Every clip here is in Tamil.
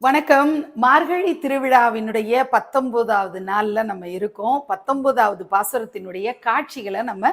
வணக்கம். மார்கழி திருவிழாவினுடைய 19வது நாள்ல நம்ம இருக்கோம். 19வது பாசுரத்தினுடைய காட்சிகளை நம்ம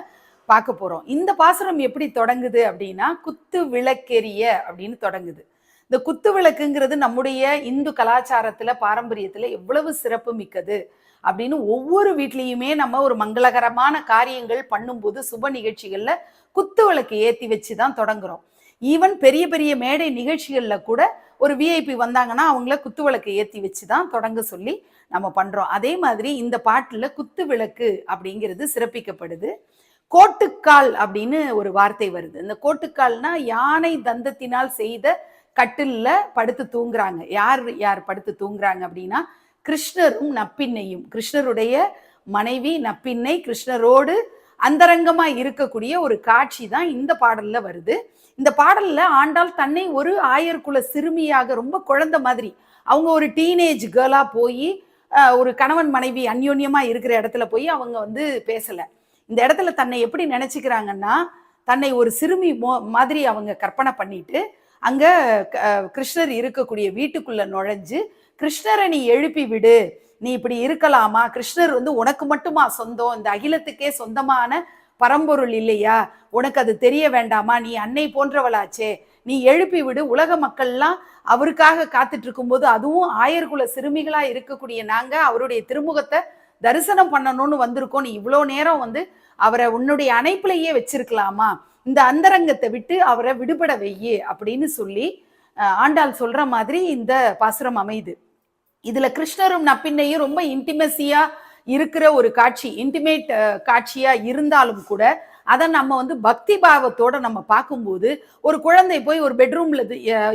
பார்க்க போறோம். இந்த பாசுரம் எப்படி தொடங்குது அப்படின்னா, குத்து விளக்கெரிய அப்படின்னு தொடங்குது. இந்த குத்து விளக்குங்கிறது நம்முடைய இந்து கலாச்சாரத்துல, பாரம்பரியத்துல எவ்வளவு சிறப்பு மிக்கது அப்படின்னு ஒவ்வொரு வீட்லயுமே நம்ம ஒரு மங்களகரமான காரியங்கள் பண்ணும்போது, சுப நிகழ்ச்சிகள்ல குத்து விளக்கு ஏத்தி வச்சு தான் தொடங்குறோம். ஈவன் பெரிய பெரிய மேடை நிகழ்ச்சிகள்ல கூட ஒரு விஐபி வந்தாங்கன்னா அவங்கள குத்து விளக்கு ஏற்றி வச்சு தான் தொடங்க சொல்லி நம்ம பண்றோம். அதே மாதிரி இந்த பாட்டுல குத்து விளக்கு அப்படிங்கிறது சிறப்பிக்கப்படுது. கோட்டுக்கால் அப்படின்னு ஒரு வார்த்தை வருது. இந்த கோட்டுக்கால்னா யானை தந்தத்தினால் செய்த கட்டில்ல படுத்து தூங்குறாங்க. யார் யார் படுத்து தூங்குறாங்க அப்படின்னா, கிருஷ்ணரும் நப்பின்னையும். கிருஷ்ணருடைய மனைவி நப்பின்னை கிருஷ்ணரோடு அந்தரங்கமா இருக்கக்கூடிய ஒரு காட்சி தான் இந்த பாடல்ல வருது. இந்த பாடல்ல ஆண்டாள் தன்னை ஒரு ஆயர்குல சிறுமியாக, ரொம்ப குழந்தை மாதிரி, அவங்க ஒரு டீனேஜ் கேர்ளா போய் ஒரு கணவன் மனைவி அந்யோன்யமா இருக்கிற இடத்துல போய் அவங்க பேசல. இந்த இடத்துல தன்னை எப்படி நினைச்சுக்கிறாங்கன்னா, தன்னை ஒரு சிறுமி மாதிரி அவங்க கற்பனை பண்ணிட்டு அங்க கிருஷ்ணர் இருக்கக்கூடிய வீட்டுக்குள்ள நுழைஞ்சு, கிருஷ்ணரை நீ எழுப்பி விடு, நீ இப்படி இருக்கலாமா, கிருஷ்ணர் உனக்கு மட்டுமா சொந்தம், இந்த அகிலத்துக்கே சொந்தமான பரம்பொருள் இல்லையா, உனக்கு அது தெரிய வேண்டாமா, நீ அன்னை போன்றவளாச்சே, நீ எழுப்பி விடு, உலக மக்கள்லாம் அவருக்காக காத்துட்டு இருக்கும்போது, அதுவும் ஆயர்குல சிறுமிகளா இருக்கக்கூடிய நாங்க அவருடைய திருமுகத்தை தரிசனம் பண்ணணும்னு வந்திருக்கோம், நீ இவ்வளோ நேரம் அவரை உன்னுடைய அணைப்பிலேயே வச்சிருக்கலாமா, இந்த அந்தரங்கத்தை விட்டு அவரை விடுபட வையே அப்படின்னு சொல்லி ஆண்டாள் சொல்ற மாதிரி இந்த பாசுரம் அமைது. இதுல கிருஷ்ணரும் நப்பின்னையும் ரொம்ப இன்டிமெசியா இருக்கிற ஒரு காட்சி, இன்டிமேட் காட்சியா இருந்தாலும் கூட அதை நம்ம பக்தி பாவத்தோட நம்ம பார்க்கும்போது, ஒரு குழந்தை போய் ஒரு பெட்ரூம்ல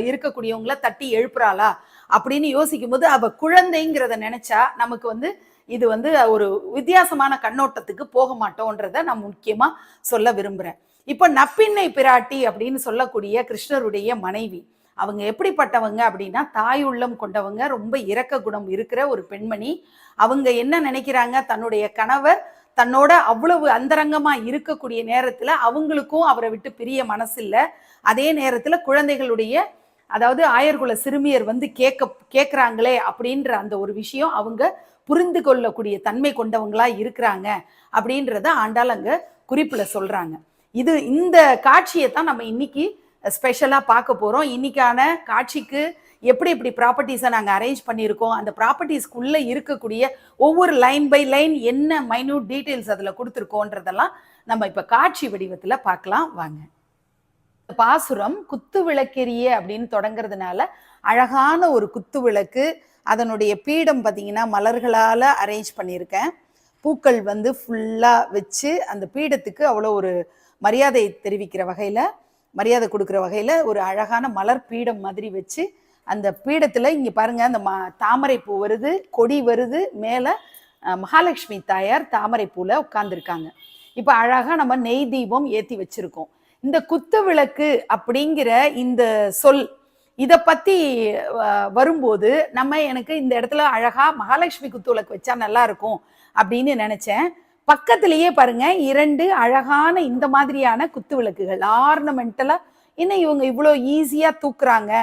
இருக்கக்கூடியவங்கள தட்டி எழுப்புறாளா அப்படின்னு யோசிக்கும் போது, அவ குழந்தைங்கிறத நினைச்சா நமக்கு இது ஒரு வித்தியாசமான கண்ணோட்டத்துக்கு போக மாட்டோன்றத நான் முக்கியமா சொல்ல விரும்புறேன். இப்ப நப்பின்னை பிராட்டி அப்படின்னு சொல்லக்கூடிய கிருஷ்ணருடைய மனைவி, அவங்க எப்படிப்பட்டவங்க அப்படின்னா, தாயுள்ளம் கொண்டவங்க, ரொம்ப இரக்க குணம் இருக்கிற ஒரு பெண்மணி. அவங்க என்ன நினைக்கிறாங்க, தன்னுடைய கணவர் தன்னோட அவ்வளவு அந்தரங்கமா இருக்கக்கூடிய நேரத்துல அவங்களுக்கும் அவரை விட்டு பிரிய மனசு இல்லை. அதே நேரத்துல குழந்தைகளுடைய, அதாவது ஆயர்குல சிறுமியர் கேட்கிறாங்களே அப்படின்ற அந்த ஒரு விஷயம் அவங்க புரிந்து கொள்ளக்கூடிய தன்மை கொண்டவங்களா இருக்கிறாங்க அப்படின்றத ஆண்டாள் அங்க குறிப்புல சொல்றாங்க. இந்த காட்சியை தான் நம்ம இன்னைக்கு ஸ்பெஷலா பார்க்க போறோம். இன்னைக்கான காட்சிக்கு எப்படி எப்படி ப்ராப்பர்ட்டிஸை நாங்கள் அரேஞ்ச் பண்ணியிருக்கோம், அந்த ப்ராப்பர்ட்டிஸ்க்குள்ள இருக்கக்கூடிய ஒவ்வொரு லைன் பை லைன் என்ன மைன்யூட் டீட்டெயில்ஸ் அதில் கொடுத்துருக்கோன்றதெல்லாம் நம்ம இப்போ காட்சி வடிவத்தில் பார்க்கலாம் வாங்க. பாசுரம் குத்து விளக்கெரிய அப்படின்னு தொடங்குறதுனால அழகான ஒரு குத்து விளக்கு, அதனுடைய பீடம் பார்த்தீங்கன்னா மலர்களால் அரேஞ்ச் பண்ணியிருக்கேன். பூக்கள் ஃபுல்லாக வச்சு அந்த பீடத்துக்கு அவ்வளோ ஒரு மரியாதை தெரிவிக்கிற வகையில், மரியாதை கொடுக்குற வகையில் ஒரு அழகான மலர் பீடம் மாதிரி வச்சு, அந்த பீடத்தில் இங்கே பாருங்க, அந்த தாமரை பூ வருது, கொடி வருது, மேலே மகாலட்சுமி தாயார் தாமரை பூவில் உட்கார்ந்துருக்காங்க. இப்போ அழகாக நம்ம நெய் தீபம் ஏற்றி வச்சிருக்கோம். இந்த குத்து விளக்கு அப்படிங்கிற இந்த சொல் இதை பற்றி வரும்போது எனக்கு இந்த இடத்துல அழகாக மகாலட்சுமி குத்து விளக்கு வச்சா நல்லா இருக்கும் அப்படின்னு நினச்சேன். பக்கத்திலேயே பாருங்க 2 அழகான இந்த மாதிரியான குத்து விளக்குகள், ஆர்னமெண்டலா இன்னும் இவங்க இவ்வளோ ஈஸியா தூக்குறாங்க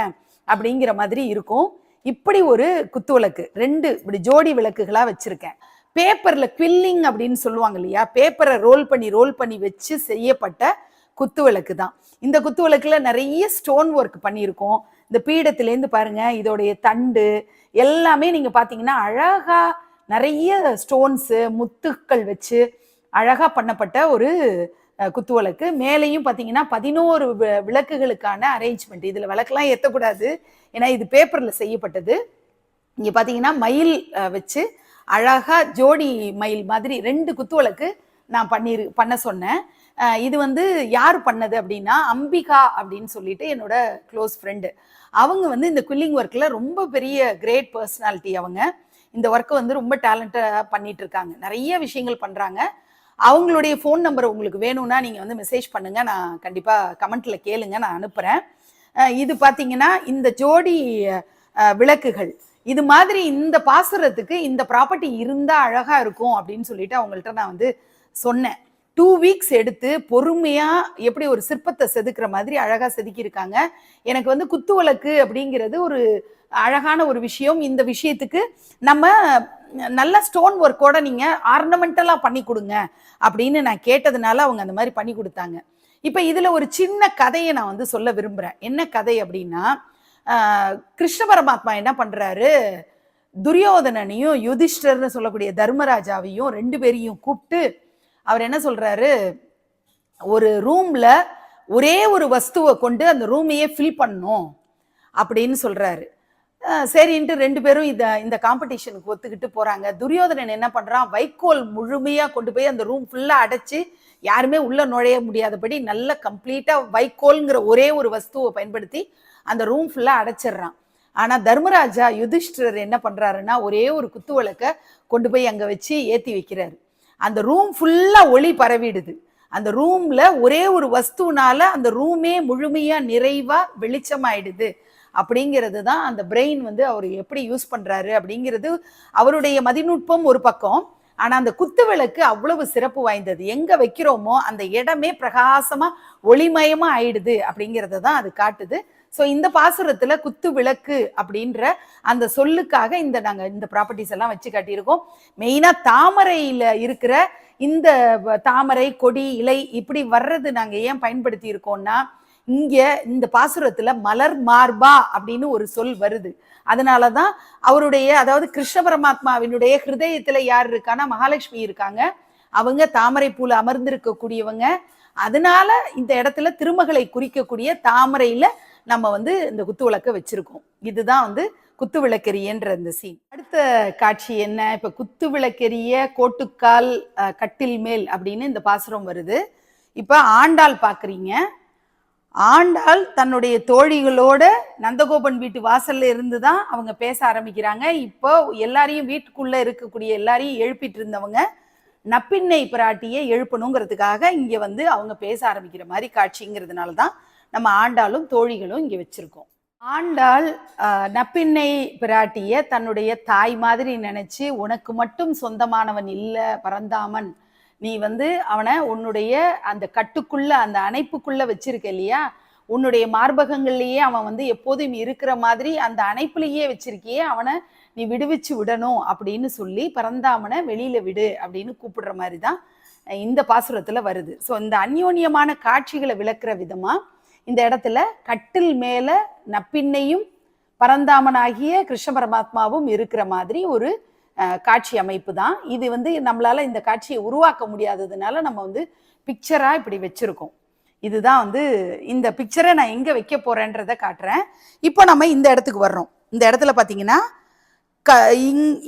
அப்படிங்கிற மாதிரி இருக்கும். இப்படி ஒரு குத்து விளக்கு 2 இப்படி ஜோடி விளக்குகளா வச்சிருக்கேன். பேப்பர்ல குவில்லிங் அப்படின்னு சொல்லுவாங்க இல்லையா, பேப்பரை ரோல் பண்ணி வச்சு செய்யப்பட்ட குத்து விளக்கு தான். இந்த குத்து விளக்குல நிறைய ஸ்டோன் ஒர்க் பண்ணியிருக்கோம். இந்த பீடத்திலேருந்து பாருங்க, இதோடைய தண்டு எல்லாமே நீங்க பாத்தீங்கன்னா அழகா நிறைய ஸ்டோன்ஸு முத்துக்கள் வச்சு அழகா பண்ணப்பட்ட ஒரு குத்து விளக்கு. மேலேயும் பார்த்தீங்கன்னா 11 விளக்குகளுக்கான அரேஞ்ச்மெண்ட். இதில் விளக்கெல்லாம் ஏற்றக்கூடாது, ஏன்னா இது பேப்பரில் செய்யப்பட்டது. இங்கே பார்த்தீங்கன்னா மயில் வச்சு அழகா ஜோடி மயில் மாதிரி 2 குத்து விளக்கு நான் பண்ண சொன்னேன். இது யார் பண்ணது அப்படின்னா, அம்பிகா அப்படின்னு சொல்லிட்டு என்னோட க்ளோஸ் ஃப்ரெண்டு. அவங்க இந்த குவில்லிங் ஒர்க்கில் ரொம்ப பெரிய கிரேட் பர்சனாலிட்டி. அவங்க இந்த ஒர்க்கை ரொம்ப டேலண்டாக பண்ணிட்டு இருக்காங்க, நிறைய விஷயங்கள் பண்ணுறாங்க. அவங்களுடைய ஃபோன் நம்பர் உங்களுக்கு வேணும்னா நீங்கள் மெசேஜ் பண்ணுங்கள், நான் கண்டிப்பாக கமெண்ட்டில் கேளுங்க, நான் அனுப்புகிறேன். இது பார்த்தீங்கன்னா இந்த ஜோடி விளக்குகள், இது மாதிரி இந்த பாசுரத்துக்கு இந்த ப்ராப்பர்ட்டி இருந்தால் அழகாக இருக்கும் அப்படின்னு சொல்லிட்டு அவங்கள்ட்ட நான் சொன்னேன். 2 வீக்ஸ் எடுத்து பொறுமையா எப்படி ஒரு சிற்பத்தை செதுக்குற மாதிரி அழகா செதுக்கியிருக்காங்க. எனக்கு வந்து குத்துவிளக்கு அப்படிங்கிறது ஒரு அழகான ஒரு விஷயம். இந்த விஷயத்துக்கு நம்ம நல்ல ஸ்டோன் ஒர்க்கோட நீங்க ஆர்னமெண்டலா பண்ணி கொடுங்க அப்படின்னு நான் கேட்டதுனால அவங்க அந்த மாதிரி பண்ணி கொடுத்தாங்க. இப்ப இதுல ஒரு சின்ன கதையை நான் வந்து சொல்ல விரும்புறேன். என்ன கதை அப்படின்னா, கிருஷ்ண பரமாத்மா என்ன பண்றாரு, துரியோதனனையும் யுதிஷ்டர்னு சொல்லக்கூடிய தர்மராஜாவையும் 2 பேரையும் கூப்பிட்டு அவர் என்ன சொல்றாரு, ஒரு ரூம்ல ஒரே ஒரு வஸ்துவை கொண்டு அந்த ரூமையே ஃபில் பண்ணும் அப்படின்னு சொல்றாரு. சரின்ட்டு 2 பேரும் இந்த காம்படிஷனுக்கு ஒத்துக்கிட்டு போறாங்க. துரியோதனன் என்ன பண்றான், வைக்கோல் முழுமையா கொண்டு போய் அந்த ரூம் ஃபுல்லா அடைச்சு யாருமே உள்ள நுழைய முடியாதபடி நல்ல கம்ப்ளீட்டா வைக்கோல்ங்கிற ஒரே ஒரு வஸ்துவை பயன்படுத்தி அந்த ரூம் ஃபுல்லா அடைச்சிடுறான். ஆனா தர்மராஜா யுதிஷ்டிரர் என்ன பண்றாருன்னா, ஒரே ஒரு குத்து விளக்க கொண்டு போய் அங்க வச்சு ஏத்தி வைக்கிறாரு. அந்த ரூம் ஃபுல்லா ஒளி பரவிடுது. அந்த ரூம்ல ஒரே ஒரு வஸ்துனால அந்த ரூமே முழுமையா நிறைவா வெளிச்சமாயிடுது. அப்படிங்கிறது தான் அந்த பிரெயின் வந்து அவர் எப்படி யூஸ் பண்றாரு அப்படிங்கிறது அவருடைய மதிநுட்பம் ஒரு பக்கம். ஆனா அந்த குத்து விளக்கு அவ்வளவு சிறப்பு வாய்ந்தது. எங்க வைக்கிறோமோ அந்த இடமே பிரகாசமா ஒளிமயமா ஆயிடுது அப்படிங்கிறத தான் அது காட்டுது. ஸோ இந்த பாசுரத்துல குத்து விளக்கு அப்படின்ற அந்த சொல்லுக்காக நாங்க இந்த ப்ராப்பர்ட்டிஸ் எல்லாம் வச்சு காட்டியிருக்கோம். மெயினா தாமரையில இருக்கிற இந்த தாமரை கொடி இலை இப்படி வர்றது நாங்க ஏன் பயன்படுத்தி இருக்கோம்னா, இங்க இந்த பாசுரத்துல மலர் மார்பா அப்படின்னு ஒரு சொல் வருது. அதனாலதான் அவருடைய, அதாவது கிருஷ்ண பரமாத்மாவினுடைய ஹிருதயத்துல யார் இருக்கான்னா மகாலட்சுமி இருக்காங்க. அவங்க தாமரை பூல அமர்ந்திருக்க கூடியவங்க. அதனால இந்த இடத்துல திருமகளை குறிக்கக்கூடிய தாமரையில நம்ம வந்து இந்த குத்து விளக்க வச்சிருக்கோம். இதுதான் வந்து குத்து விளக்கெரியன்ற இந்த சீன். அடுத்த காட்சி என்ன, இப்ப குத்து விளக்கெரிய கோட்டுக்கால் கட்டில் மேல் அப்படின்னு இந்த பாசுரம் வருது. இப்ப ஆண்டாள் பாக்குறீங்க. ஆண்டாள் தன்னுடைய தோழிகளோட நந்தகோபன் வீட்டு வாசல்ல இருந்துதான் அவங்க பேச ஆரம்பிக்கிறாங்க. இப்போ எல்லாரையும் வீட்டுக்குள்ள இருக்கக்கூடிய எல்லாரையும் எழுப்பிட்டு இருந்தவங்க நப்பின்னை பிராட்டியை எழுப்பணுங்கிறதுக்காக இங்க வந்து அவங்க பேச ஆரம்பிக்கிற மாதிரி காட்சிங்கிறதுனாலதான் நம்ம ஆண்டாளும் தோழிகளும் இங்க வச்சிருக்கோம். ஆண்டாள் நப்பின்னை பிராட்டிய தன்னுடைய தாய் மாதிரி நினைச்சு, உனக்கு மட்டும் சொந்தமானவன் இல்ல பரந்தாமன், நீ வந்து அவனை உன்னுடைய அந்த கட்டுக்குள்ள அந்த அணைப்புக்குள்ள வச்சிருக்க இல்லையா, உன்னுடைய மார்பகங்கள்லயே அவன் வந்து எப்போதும் இருக்கிற மாதிரி அந்த அணைப்புலயே வச்சிருக்கியே, அவனை நீ விடுவிச்சு விடணும் அப்படின்னு சொல்லி பரந்தாமனை வெளியில விடு அப்படின்னு கூப்பிடுற மாதிரி தான் இந்த பாசுரத்துல வருது. ஸோ இந்த அந்யோன்யமான காட்சிகளை விளக்குற விதமா இந்த இடத்துல கட்டில் மேல நப்பின்னையும் பரந்தாமனாகிய கிருஷ்ண பரமாத்மாவும் இருக்கிற மாதிரி ஒரு காட்சி அமைப்பு தான் இது. வந்து நம்மளால இந்த காட்சியை உருவாக்க முடியாததுனால நம்ம வந்து பிக்சரா இப்படி வச்சிருக்கோம். இதுதான் வந்து இந்த பிக்சரை நான் எங்க வைக்க போறேன்றதை காட்டுறேன். இப்போ நம்ம இந்த இடத்துக்கு வர்றோம். இந்த இடத்துல பாத்தீங்கன்னா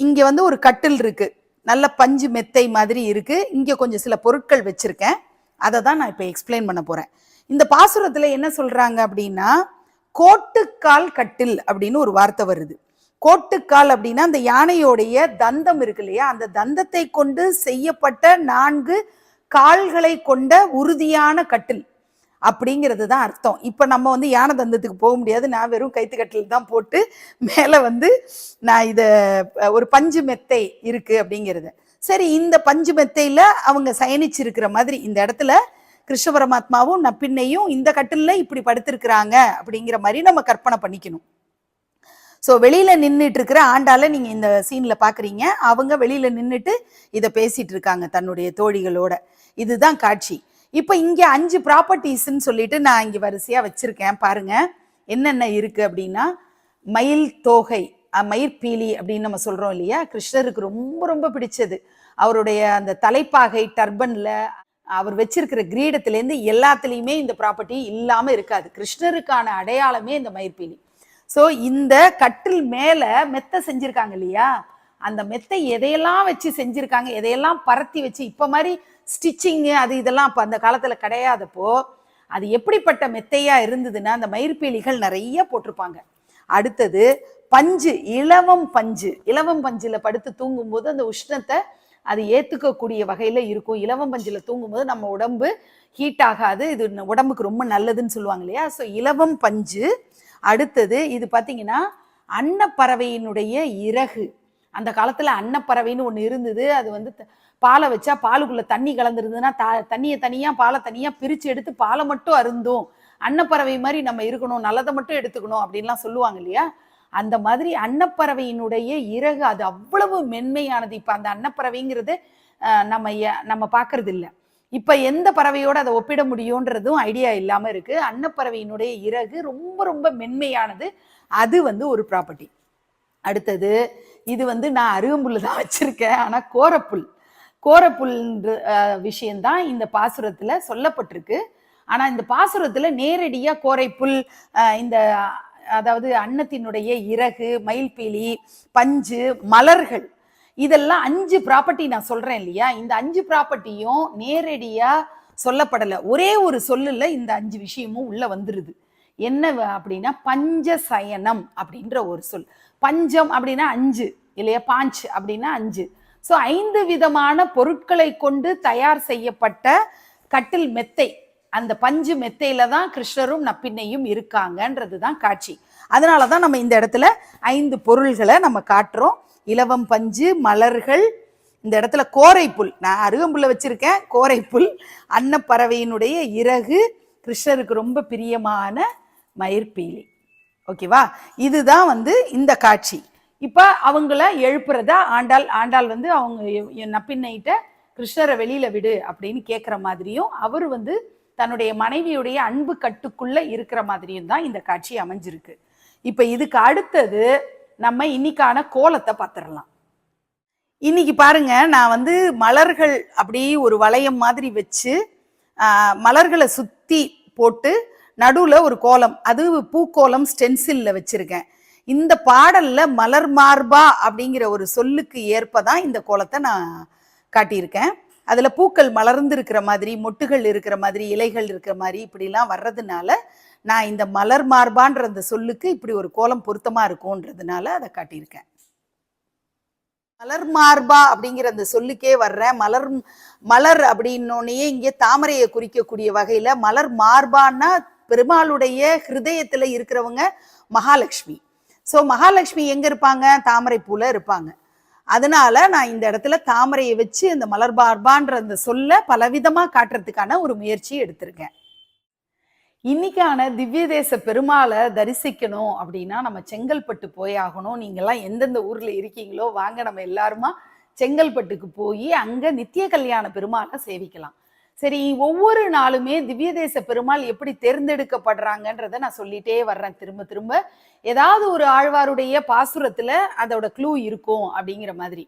இங்க வந்து ஒரு கட்டில் இருக்கு, நல்ல பஞ்சு மெத்தை மாதிரி இருக்கு. இங்க கொஞ்சம் சில பொருட்கள் வச்சிருக்கேன், அதை தான் நான் இப்ப எக்ஸ்பிளைன் பண்ண போறேன். இந்த பாசுரத்துல என்ன சொல்றாங்க அப்படின்னா, கோட்டுக்கால் கட்டில் அப்படின்னு ஒரு வார்த்தை வருது. கோட்டுக்கால் அப்படின்னா அந்த யானையோடைய தந்தம் இருக்கு இல்லையா, அந்த தந்தத்தை கொண்டு செய்யப்பட்ட 4 கால்களை கொண்ட உறுதியான கட்டில் அப்படிங்கிறது தான் அர்த்தம். இப்ப நம்ம வந்து யானை தந்தத்துக்கு போக முடியாது, நான் வெறும் கைத்து கட்டில் தான் போட்டு மேல வந்து நான் இத ஒரு பஞ்சு மெத்தை இருக்கு அப்படிங்கிறது. சரி, இந்த பஞ்சு மெத்தையில அவங்க சயனிச்சிருக்கிற மாதிரி இந்த இடத்துல கிருஷ்ண பரமாத்மாவும் நப்பின்னையும் இந்த கட்டில்ல இப்படி படுத்திருக்கிறாங்க அப்படிங்கிற மாதிரி நம்ம கற்பனை பண்ணிக்கணும். ஸோ வெளியில நின்றுட்டு இருக்கிற ஆண்டால நீங்க இந்த சீன்ல பாக்குறீங்க. அவங்க வெளியில நின்றுட்டு இதை பேசிட்டு இருக்காங்க தன்னுடைய தோழிகளோட. இதுதான் காட்சி. இப்ப இங்க 5 ப்ராப்பர்ட்டிஸ்ன்னு சொல்லிட்டு நான் இங்க வரிசையா வச்சிருக்கேன். பாருங்க என்னென்ன இருக்கு அப்படின்னா, மயில் தோகை, மயிர்பீலி அப்படின்னு நம்ம சொல்றோம் இல்லையா, கிருஷ்ணருக்கு ரொம்ப ரொம்ப பிடிச்சது. அவருடைய அந்த தலைப்பாகை டர்பன்ல அவர் வச்சிருக்கிற கிரீடத்திலேருந்து எல்லாத்துலேயுமே இந்த ப்ராப்பர்ட்டி இல்லாம இருக்காது. கிருஷ்ணருக்கான அடையாளமே இந்த மயிர்பீலி. ஸோ இந்த கட்டில் மேல மெத்தை செஞ்சிருக்காங்க இல்லையா, அந்த மெத்தை எதையெல்லாம் வச்சு செஞ்சிருக்காங்க, எதையெல்லாம் பரத்தி வச்சு, இப்ப மாதிரி ஸ்டிச்சிங்கு அது இதெல்லாம் அப்ப அந்த காலத்துல கிடையாதப்போ அது எப்படிப்பட்ட மெத்தையா இருந்ததுன்னா அந்த மயிர்பீலிகள் நிறைய போட்டிருப்பாங்க. அடுத்தது பஞ்சு, இலவம் பஞ்சு. இலவம் பஞ்சுல படுத்து தூங்கும்போது அந்த உஷ்ணத்தை அது ஏத்துக்கக்கூடிய வகையில இருக்கும். இலவம் பஞ்சுல தூங்கும்போது நம்ம உடம்பு ஹீட் ஆகாது, இது உடம்புக்கு ரொம்ப நல்லதுன்னு சொல்லுவாங்க இல்லையா. ஸோ இலவம் பஞ்சு. அடுத்தது இது பாத்தீங்கன்னா அன்னப்பறவையினுடைய இறகு. அந்த காலத்துல அன்னப்பறவைன்னு ஒண்ணு இருந்தது. அது வந்து பாலை வச்சா பாலுக்குள்ள தண்ணி கலந்துருந்ததுன்னா தண்ணியை தனியா பாலை தனியா பிரிச்சு எடுத்து பாலை மட்டும் அருந்தும். அன்னப்பறவை மாதிரி நம்ம இருக்கணும், நல்லதை மட்டும் எடுத்துக்கணும் அப்படின்லாம் சொல்லுவாங்க இல்லையா? அந்த மாதிரி அன்னப்பறவையினுடைய இறகு அது அவ்வளவு மென்மையானது. இப்ப அந்த அன்னப்பறவைங்கிறது நம்ம பார்க்கறது இல்லை. இப்ப எந்த பறவையோட அதை ஒப்பிட முடியும்ன்றதும் ஐடியா இல்லாம இருக்கு. அன்னப்பறவையினுடைய இறகு ரொம்ப ரொம்ப மென்மையானது. அது வந்து ஒரு ப்ராப்பர்ட்டி. அடுத்தது இது வந்து நான் அருகம்புல்லு தான் வச்சிருக்கேன். ஆனா கோரப்புல் விஷயம்தான் இந்த பாசுரத்துல சொல்லப்பட்டிருக்கு. ஆனா இந்த பாசுரத்துல நேரடியா கோரைப்புல், இந்த அதாவது அன்னத்தினுடைய இறகு, மயில்பீலி, பஞ்சு, மலர்கள், இதெல்லாம் 5 ப்ராப்பர்ட்டி நான் சொல்றேன் இல்லையா? இந்த 5 ப்ராப்பர்ட்டியும் நேரடியா சொல்லப்படலை. ஒரே ஒரு சொல்லுல இந்த 5 விஷயமும் உள்ள வந்துருது. என்ன அப்படின்னா பஞ்சசயனம் அப்படின்ற ஒரு சொல். பஞ்சம் அப்படின்னா 5 இல்லையா? பாஞ்ச் அப்படின்னா 5. ஸோ 5 விதமான பொருட்களை கொண்டு தயார் செய்யப்பட்ட கட்டில் மெத்தை. அந்த பஞ்சு மெத்தையில தான் கிருஷ்ணரும் நப்பின்னையும் இருக்காங்கன்றது தான் காட்சி. அதனாலதான் நம்ம இந்த இடத்துல 5 பொருள்களை நம்ம காட்டுறோம். இலவம் பஞ்சு, மலர்கள், இந்த இடத்துல கோரைப்புல், நான் அருகம்புல்ல வச்சிருக்கேன், கோரைப்புல், அன்னப்பறவையினுடைய இறகு, கிருஷ்ணருக்கு ரொம்ப பிரியமான மயிர்பீலி. ஓகேவா? இதுதான் வந்து இந்த காட்சி. இப்ப அவங்கள எழுப்புறதா ஆண்டாள் வந்து அவங்க நப்பின்னைட்ட கிருஷ்ணரை வெளியில விடு அப்படின்னு கேட்கிற மாதிரியும், அவர் வந்து தன்னுடைய மனைவியுடைய அன்பு கட்டுக்குள்ள இருக்கிற மாதிரியும் தான் இந்த காட்சி அமைஞ்சிருக்கு. இப்ப இதுக்கு அடுத்தது நம்ம இன்னைக்கான கோலத்தை பார்த்துடலாம். இன்னைக்கு பாருங்க, நான் வந்து மலர்கள் அப்படி ஒரு வளையம் மாதிரி வச்சு மலர்களை சுத்தி போட்டு நடுவுல ஒரு கோலம், அது பூக்கோலம் ஸ்டென்சில்ல வச்சிருக்கேன். இந்த பாடல்ல மலர் மார்பா அப்படிங்கிற ஒரு சொல்லுக்கு ஏற்பதான் இந்த கோலத்தை நான் காட்டியிருக்கேன். அதுல பூக்கள் மலர்ந்து இருக்கிற மாதிரி, மொட்டுகள் இருக்கிற மாதிரி, இலைகள் இருக்கிற மாதிரி இப்படிலாம் வர்றதுனால நான் இந்த மலர் மார்பான்ற அந்த சொல்லுக்கு இப்படி ஒரு கோலம் பொருத்தமா இருக்கும்ன்றதுனால அதை காட்டியிருக்கேன். மலர் மார்பா அப்படிங்கிற அந்த சொல்லுக்கே வர்றேன். மலர் அப்படின்னோடனே இங்கே தாமரையை குறிக்கக்கூடிய வகையில மலர் மார்பான்னா பெருமாளுடைய ஹிருதயத்துல இருக்கிறவங்க மகாலட்சுமி. ஸோ மகாலட்சுமி எங்க இருப்பாங்க? தாமரை பூல இருப்பாங்க. அதனால நான் இந்த இடத்துல தாமரையை வச்சு அந்த மலர் மார்பான்ற அந்த சொல்ல பலவிதமா காட்டுறதுக்கான ஒரு முயற்சி எடுத்திருக்கேன். இன்னைக்கான திவ்ய தேச பெருமாளை தரிசிக்கணும் அப்படின்னா நம்ம செங்கல்பட்டு போய் ஆகணும். நீங்கெல்லாம் எந்தெந்த ஊர்ல இருக்கீங்களோ வாங்க, நம்ம எல்லாருமா செங்கல்பட்டுக்கு போய் அங்க நித்திய கல்யாண பெருமாளை சேவிக்கலாம். சரி, ஒவ்வொரு நாளுமே திவ்ய தேச பெருமாள் எப்படி தேர்ந்தெடுக்கப்படுறாங்கன்றத நான் சொல்லிட்டே வர்றேன் திரும்ப திரும்ப. ஏதாவது ஒரு ஆழ்வாருடைய பாசுரத்துல அதோட க்ளூ இருக்கும் அப்படிங்கிற மாதிரி.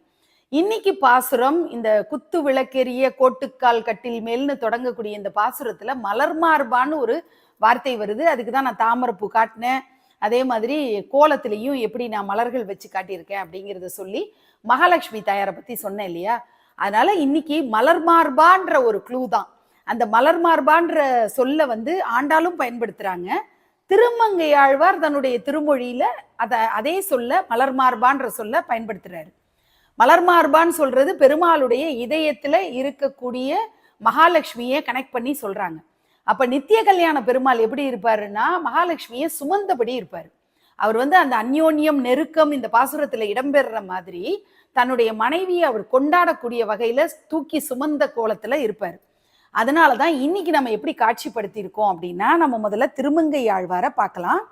இன்னைக்கு பாசுரம் இந்த குத்து விளக்கெரிய கோட்டுக்கால் கட்டில் மேல்னு தொடங்கக்கூடிய இந்த பாசுரத்துல மலர் மார்பான்னு ஒரு வார்த்தை வருது. அதுக்கு தான் நான் தாமரைப்பூ காட்டினேன். அதே மாதிரி கோலத்திலையும் எப்படி நான் மலர்கள் வச்சு காட்டியிருக்கேன் அப்படிங்கிறத சொல்லி மகாலட்சுமி தாயாரை பத்தி சொன்னேன் இல்லையா? அதனால இன்னைக்கு மலர் மார்பான்ற ஒரு க்ளூ தான். அந்த மலர் மார்பான்ற சொல்ல வந்து ஆண்டாலும் பயன்படுத்துறாங்க. திருமங்கையாழ்வார் தன்னுடைய திருமொழியில அதே சொல்ல மலர் மார்பான்ற சொல்ல பயன்படுத்துறாரு. மலர் மார்பான்னு சொல்றது பெருமாளுடைய இதயத்துல இருக்கக்கூடிய மகாலட்சுமியை கனெக்ட் பண்ணி சொல்றாங்க. அப்ப நித்திய கல்யாண பெருமாள் எப்படி இருப்பாருன்னா மகாலட்சுமியை சுமந்தபடி இருப்பாரு. அவர் வந்து அந்த அந்யோன்யம் நெருக்கம் இந்த பாசுரத்துல இடம்பெறுற மாதிரி தன்னுடைய மனைவியை அவர் கொண்டாடக்கூடிய வகையில தூக்கி சுமந்த கோலத்துல இருப்பாரு. அதனாலதான் இன்னைக்கு நம்ம எப்படி காட்சிப்படுத்தி இருக்கோம் அப்படின்னா, நம்ம முதல்ல திருமங்கை ஆழ்வாரை பார்க்கலாம்.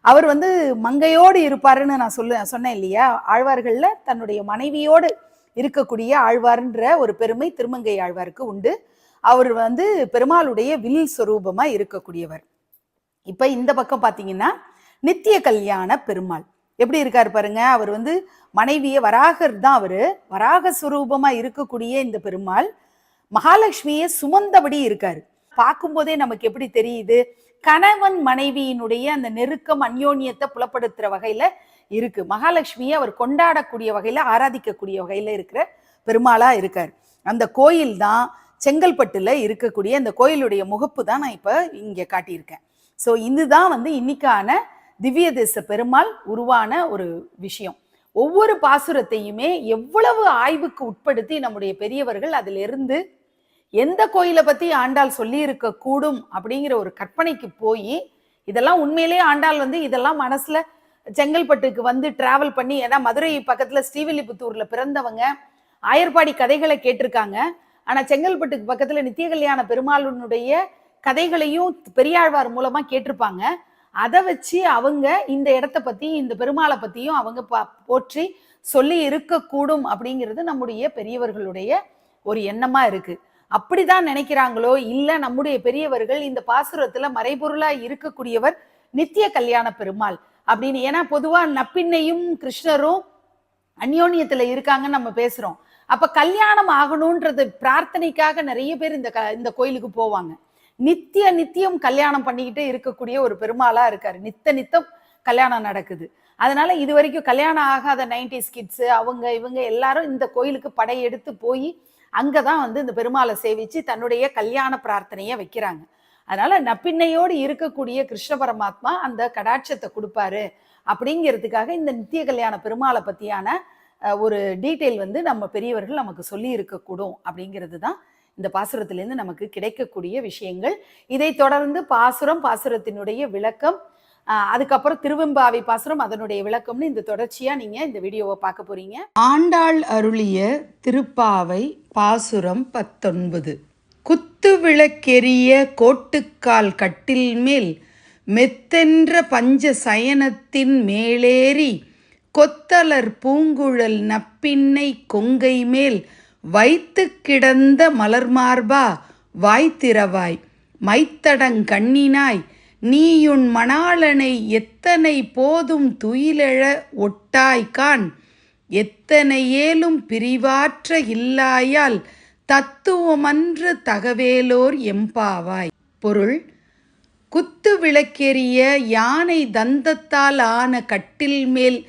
அவர் வந்து மங்கையோடு இருப்பாருன்னு நான் சொன்னேன் இல்லையா? ஆழ்வார்கள்ல தன்னுடைய மனைவியோடு இருக்கக்கூடிய ஆழ்வார்ன்ற ஒரு பெருமை திருமங்கை ஆழ்வாருக்கு உண்டு. அவர் வந்து பெருமாளுடைய வில் சொரூபமா இருக்கக்கூடியவர். இப்ப இந்த பக்கம் பாத்தீங்கன்னா நித்திய கல்யாண பெருமாள் எப்படி இருக்காரு பாருங்க. அவர் வந்து மனைவிய வராகர் தான், அவரு வராக சுரூபமா இருக்கக்கூடிய இந்த பெருமாள் மகாலட்சுமியை சுமந்தபடி இருக்காரு. பார்க்கும் போதே நமக்கு எப்படி தெரியுது? கணவன் மனைவியினுடைய அந்த நெருக்கம் அந்யோன்யத்தை புலப்படுத்துற வகையில இருக்கு. மகாலட்சுமியை அவர் கொண்டாடக்கூடிய வகையில, ஆராதிக்கக்கூடிய வகையில இருக்கிற பெருமாளா இருக்காரு. அந்த கோயில் தான் செங்கல்பட்டுல இருக்கக்கூடிய அந்த கோயிலுடைய முகப்பு தான் நான் இப்ப இங்க காட்டியிருக்கேன். ஸோ இதுதான் வந்து இன்னைக்கான திவ்ய தேச பெருமாள் உருவான ஒரு விஷயம். ஒவ்வொரு பாசுரத்தையுமே எவ்வளவு ஆய்வுக்கு உட்படுத்தி நம்முடைய பெரியவர்கள் அதுல இருந்து எந்த கோயிலை பத்தி ஆண்டாள் சொல்லி இருக்க கூடும் அப்படிங்கிற ஒரு கற்பனைக்கு போய் இதெல்லாம் உண்மையிலேயே ஆண்டாள் வந்து இதெல்லாம் மனசுல செங்கல்பட்டுக்கு வந்து டிராவல் பண்ணி, ஏன்னா மதுரை பக்கத்துல ஸ்ரீவில்லிபுத்தூர்ல பிறந்தவங்க ஆயர்பாடி கதைகளை கேட்டிருக்காங்க. ஆனா செங்கல்பட்டுக்கு பக்கத்துல நித்திய கல்யாண பெருமாளுடைய கதைகளையும் பெரியாழ்வார் மூலமா கேட்டிருப்பாங்க. அதை வச்சு அவங்க இந்த இடத்த பத்தி, இந்த பெருமாளை பத்தியும் அவங்க போற்றி சொல்லி இருக்கக்கூடும் அப்படிங்கிறது நம்முடைய பெரியவர்களுடைய ஒரு எண்ணமா இருக்கு. அப்படிதான் நினைக்கிறாங்களோ இல்ல நம்முடைய பெரியவர்கள் இந்த பாசுரத்துல மறைபொருளா இருக்கக்கூடியவர் நித்திய கல்யாண பெருமாள் அப்படின்னு. ஏன்னா பொதுவா நப்பின்னையும் கிருஷ்ணரும் அந்யோன்யத்துல இருக்காங்கன்னு நம்ம பேசுறோம். அப்ப கல்யாணம் ஆகணும்ன்றது பிரார்த்தனைக்காக நிறைய பேர் இந்த கோயிலுக்கு போவாங்க. நித்தியம் கல்யாணம் பண்ணிக்கிட்டே இருக்கக்கூடிய ஒரு பெருமாளா இருக்காரு. நித்தம் கல்யாணம் நடக்குது. அதனால இது வரைக்கும் கல்யாணம் ஆகாத 90s கிட்ஸ் அவங்க இவங்க எல்லாரும் இந்த கோயிலுக்கு படையெடுத்து போய் அங்கதான் வந்து இந்த பெருமாளை சேவிச்சு தன்னுடைய கல்யாண பிரார்த்தனைய வைக்கிறாங்க. அதனால நப்பின்னையோடு இருக்கக்கூடிய கிருஷ்ண பரமாத்மா அந்த கடாட்சத்தை கொடுப்பாரு அப்படிங்கிறதுக்காக இந்த நித்திய கல்யாண பெருமாளை பத்தியான ஒரு டீட்டெயில் வந்து நம்ம பெரியவர்கள் நமக்கு சொல்லி இருக்கக்கூடும் அப்படிங்கிறது தான் இந்த பாசுரத்திலிருந்து நமக்கு கிடைக்கக்கூடிய விஷயங்கள். இதை தொடர்ந்து பாசுரத்தினுடைய விளக்கம், அதுக்கப்புறம் திருவெம்பாவை பாசுரம் அதனுடைய விளக்கம்னு இந்த தொடர்ச்சியா நீங்க இந்த வீடியோவை பார்க்க போறீங்க. ஆண்டாள் அருளிய திருப்பாவை பாசுரம் 19. குத்து விளக்கெரிய கோட்டுக்கால் கட்டில் மேல் மெத்தென்ற பஞ்ச சயனத்தின் மேலேறி கொத்தலர் பூங்குழல் நப்பின்னை கொங்கை மேல் வைத்து கிடந்த மலர்மார்பா வாய்த்திரவாய் மைத்தடங்கண்ணினாய் நீயுன் மணாளனை எத்தனை போதும் துயிலெழ ஒட்டாய்கான் எத்தனை ஏலும் பிரிவாற்ற இல்லாயால் தத்துவமன்று தகவேலோர் எம்பாவாய். பொருள்: குத்து விளக்கெரிய யானை தந்தத்தால் ஆன கட்டில் மேல்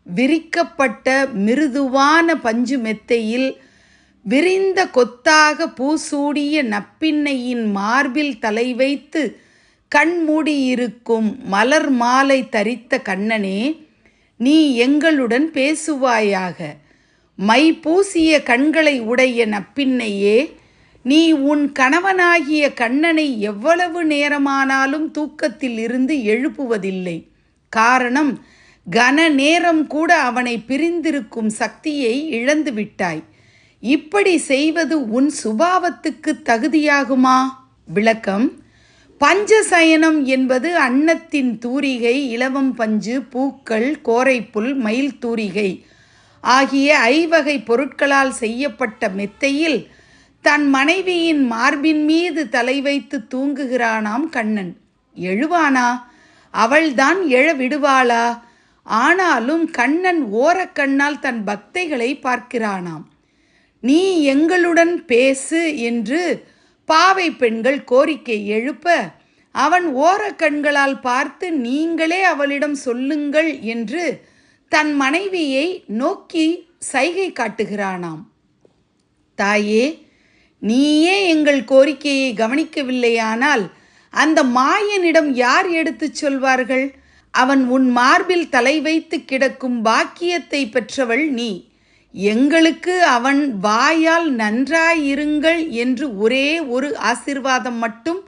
விரிக்கப்பட்ட மிருதுவான பஞ்சு மெத்தையில் விரிந்த கொத்தாக பூசூடிய நப்பின்னையின் மார்பில் தலை வைத்து கண்மூடியிருக்கும் மலர் மாலை தரித்த கண்ணனே, நீ எங்களுடன் பேசுவாயாக. மை பூசிய கண்களை உடைய நப்பின்னையே, நீ உன் கணவனாகிய கண்ணனை எவ்வளவு நேரமானாலும் தூக்கத்தில் இருந்து எழுப்புவதில்லை. காரணம், கன நேரம் கூட அவனை பிரிந்திருக்கும் சக்தியை இழந்து விட்டாய். இப்படி செய்வது உன் சுபாவத்துக்கு தகுதியாகுமா? விளக்கம்: பஞ்சசயனம் என்பது அன்னத்தின் தூரிகை, இலவம் பஞ்சு, பூக்கள், கோரைப்புல், மயில் தூரிகை ஆகிய ஐவகை பொருட்களால் செய்யப்பட்ட மெத்தையில் தன் மனைவியின் மார்பின் மீது தலை வைத்து தூங்குகிறானாம் கண்ணன். எழுவானா? அவள்தான் எழ விடுவாளா? ஆனாலும் கண்ணன் ஓரக்கண்ணால் தன் பக்தைகளை பார்க்கிறானாம். நீ எங்களுடன் பேசு என்று பாவை பெண்கள் கோரிக்கை எழுப்ப, அவன் ஓரக்கண்களால் பார்த்து நீங்களே அவளிடம் சொல்லுங்கள் என்று தன் மனைவியை நோக்கி சைகை காட்டுகிறானாம். தாயே, நீயே எங்கள் கோரிக்கையை கவனிக்கவில்லையானால் அந்த மாயனிடம் யார் எடுத்துச் சொல்வார்கள்? அவன் உன் மார்பில் தலை வைத்து கிடக்கும் பாக்கியத்தை பெற்றவள் நீ. எங்களுக்கு அவன் வாயால் நன்றாயிருங்கள் என்று ஒரே ஒரு ஆசீர்வாதம் மட்டும்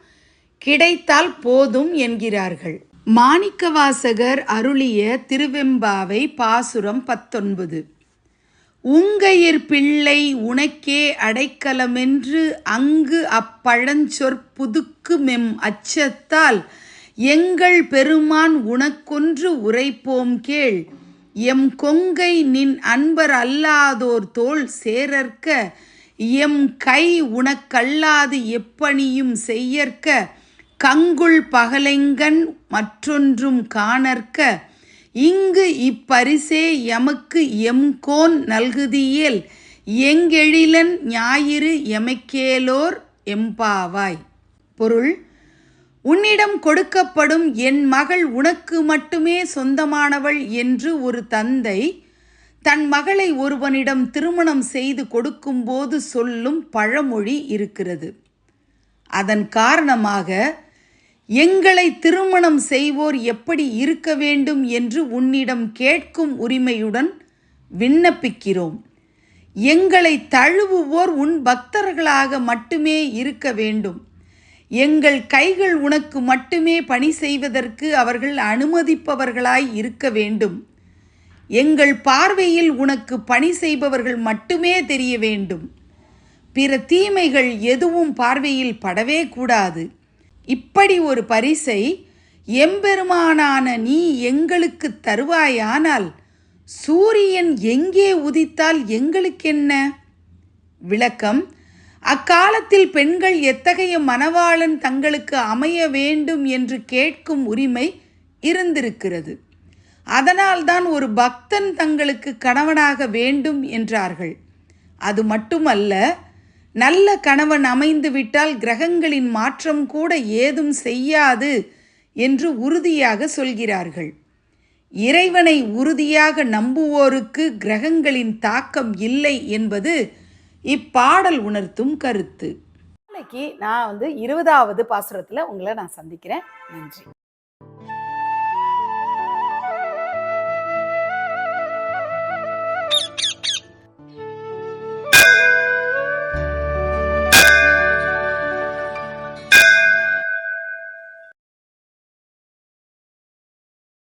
கிடைத்தால் போதும் என்கிறார்கள். மாணிக்கவாசகர் அருளிய திருவெம்பாவை பாசுரம் 19. உங்கையிற் பிள்ளை உனக்கே அடைக்கலமென்று அங்கு அப்பழஞ்சொற்புதுக்கு மெம் அச்சத்தால் எங்கள் பெருமான் உனக்கொன்று உரைப்போம் கேள். எம் கொங்கை நின் அன்பர் அல்லாதோர் தோள் சேரற்க எம் கை உனக்கல்லாது எப்பணியும் செய்யற்க கங்குள் பகலெங்கண் மற்றொன்றும் காணற்க இங்கு இப்பரிசே எமக்கு எம்கோன் நல்குதியேல் எங்கெழிலன் ஞாயிறு எமக்கேலோர் எம்பாவாய். பொருள்: உன்னிடம் கொடுக்கப்படும் என் மகள் உனக்கு மட்டுமே சொந்தமானவள் என்று ஒரு தந்தை தன் மகளை ஒருவனிடம் திருமணம் செய்து கொடுக்கும்போது சொல்லும் பழமொழி இருக்கிறது. அதன் காரணமாக எங்களை திருமணம் செய்வோர் எப்படி இருக்க வேண்டும் என்று உன்னிடம் கேட்கும் உரிமையுடன் விண்ணப்பிக்கிறோம். எங்களை தழுவுவோர் உன் பக்தர்களாக மட்டுமே இருக்க வேண்டும். எங்கள் கைகள் உனக்கு மட்டுமே பணி செய்வதற்கு அவர்கள் அனுமதிப்பவர்களாய் இருக்க வேண்டும். எங்கள் பார்வையில் உனக்கு பணி செய்பவர்கள் மட்டுமே தெரிய வேண்டும். பிற தீமைகள் எதுவும் பார்வையில் படவே கூடாது. இப்படி ஒரு பரிசை எம்பெருமானான நீ எங்களுக்கு தருவாயானால் சூரியன் எங்கே உதித்தால் எங்களுக்கென்ன? விளக்கம்: அக்காலத்தில் பெண்கள் எத்தகைய மணவாளன் தங்களுக்கு அமைய வேண்டும் என்று கேட்கும் உரிமை இருந்திருக்கிறது. அதனால்தான் ஒரு பக்தன் தங்களுக்கு கணவனாக வேண்டும் என்றார்கள். அது மட்டுமல்ல, நல்ல கணவன் அமைந்து விட்டால் கிரகங்களின் மாற்றம் கூட ஏதும் செய்யாது என்று உறுதியாக சொல்கிறார்கள். இறைவனை உறுதியாக நம்புவோருக்கு கிரகங்களின் தாக்கம் இல்லை என்பது இப்பாடல் உணர்த்தும் கருத்து. நாளைக்கு நான் 20வது பாசுரத்தில் உங்களை நான் சந்திக்கிறேன். நன்றி.